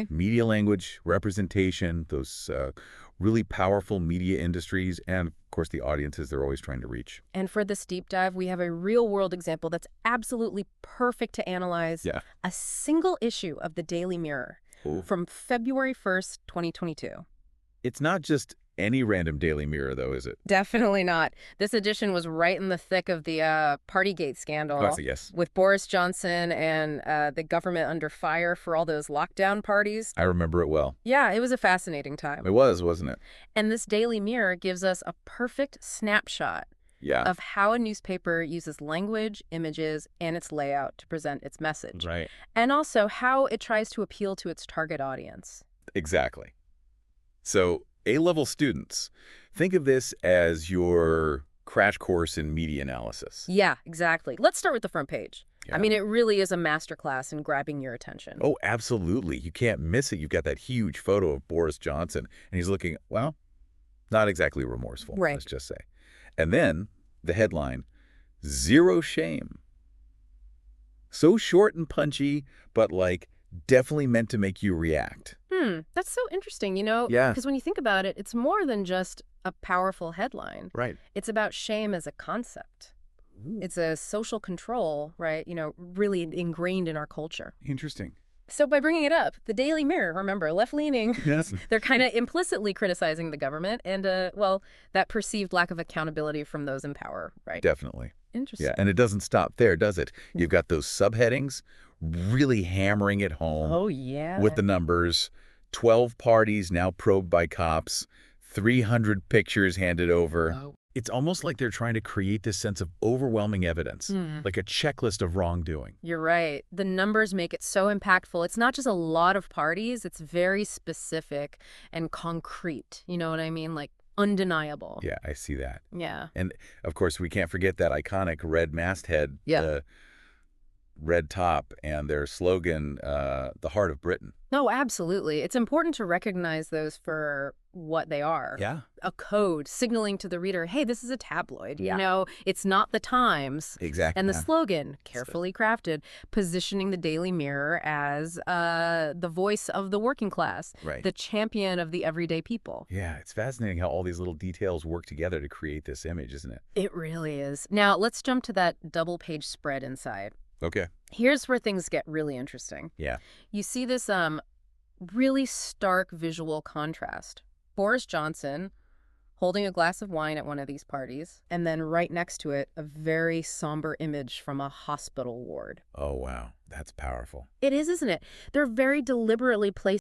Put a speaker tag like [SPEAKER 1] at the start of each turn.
[SPEAKER 1] Media language, representation, those really powerful media industries, and, of course, the audiences they're always trying to reach.
[SPEAKER 2] And for this deep dive, we have a real-world example that's absolutely perfect to analyze.
[SPEAKER 1] Yeah.
[SPEAKER 2] A single issue of the Daily Mirror
[SPEAKER 1] Ooh.
[SPEAKER 2] from February 1st, 2022.
[SPEAKER 1] It's not just any random Daily Mirror, though, is it?
[SPEAKER 2] Definitely not. This edition was right in the thick of the Partygate scandal.
[SPEAKER 1] Classic, yes.
[SPEAKER 2] With Boris Johnson and the government under fire for all those lockdown parties.
[SPEAKER 1] I remember it well.
[SPEAKER 2] Yeah, it was a fascinating time.
[SPEAKER 1] It was, wasn't it?
[SPEAKER 2] And this Daily Mirror gives us a perfect snapshot
[SPEAKER 1] Yeah.
[SPEAKER 2] of how a newspaper uses language, images, and its layout to present its message.
[SPEAKER 1] Right.
[SPEAKER 2] And also how it tries to appeal to its target audience.
[SPEAKER 1] Exactly. So, A-level students, think of this as your crash course in media analysis.
[SPEAKER 2] Yeah, exactly. Let's start with the front page.
[SPEAKER 1] Yeah.
[SPEAKER 2] I mean, it really is a masterclass in grabbing your attention.
[SPEAKER 1] Oh, absolutely. You can't miss it. You've got that huge photo of Boris Johnson, and he's looking, well, not exactly remorseful,
[SPEAKER 2] Right.
[SPEAKER 1] let's just say. And then the headline, Zero Shame. So short and punchy, but like definitely meant to make you react.
[SPEAKER 2] That's so interesting, you know?
[SPEAKER 1] Yeah.
[SPEAKER 2] Because when you think about it, it's more than just a powerful headline.
[SPEAKER 1] Right.
[SPEAKER 2] It's about shame as a concept. It's a social control, right? You know, really ingrained in our culture.
[SPEAKER 1] Interesting.
[SPEAKER 2] So by bringing it up, the Daily Mirror, remember, left-leaning,
[SPEAKER 1] Yes.
[SPEAKER 2] they're kind of implicitly criticizing the government and, well, that perceived lack of accountability from those in power, right?
[SPEAKER 1] Definitely.
[SPEAKER 2] Interesting.
[SPEAKER 1] Yeah, and it doesn't stop there, does it? You've got those subheadings really hammering it home
[SPEAKER 2] Oh, yeah.
[SPEAKER 1] with the numbers. 12 parties now probed by cops, 300 pictures handed over.
[SPEAKER 2] Oh.
[SPEAKER 1] It's almost like they're trying to create this sense of overwhelming evidence, like a checklist of wrongdoing.
[SPEAKER 2] You're right. The numbers make it so impactful. It's not just a lot of parties. It's very specific and concrete. You know what I mean? Like undeniable.
[SPEAKER 1] Yeah, I see that.
[SPEAKER 2] Yeah.
[SPEAKER 1] And, of course, we can't forget that iconic red masthead,
[SPEAKER 2] Yeah.
[SPEAKER 1] the red top, and their slogan, the heart of Britain.
[SPEAKER 2] No, absolutely. It's important to recognize those for what they are.
[SPEAKER 1] Yeah.
[SPEAKER 2] A code signaling to the reader, hey, this is a tabloid.
[SPEAKER 1] Yeah.
[SPEAKER 2] You know, it's not the Times.
[SPEAKER 1] Exactly.
[SPEAKER 2] And the slogan, carefully crafted, positioning the Daily Mirror as the voice of the working class,
[SPEAKER 1] Right.
[SPEAKER 2] the champion of the everyday people.
[SPEAKER 1] Yeah, it's fascinating how all these little details work together to create this image, isn't it?
[SPEAKER 2] It really is. Now, let's jump to that double-page spread inside.
[SPEAKER 1] Okay.
[SPEAKER 2] Here's where things get really interesting.
[SPEAKER 1] Yeah.
[SPEAKER 2] You see this really stark visual contrast. Boris Johnson holding a glass of wine at one of these parties, and then right next to it, a very somber image from a hospital ward.
[SPEAKER 1] Oh, wow. That's powerful.
[SPEAKER 2] It is, isn't it? They're very deliberately placed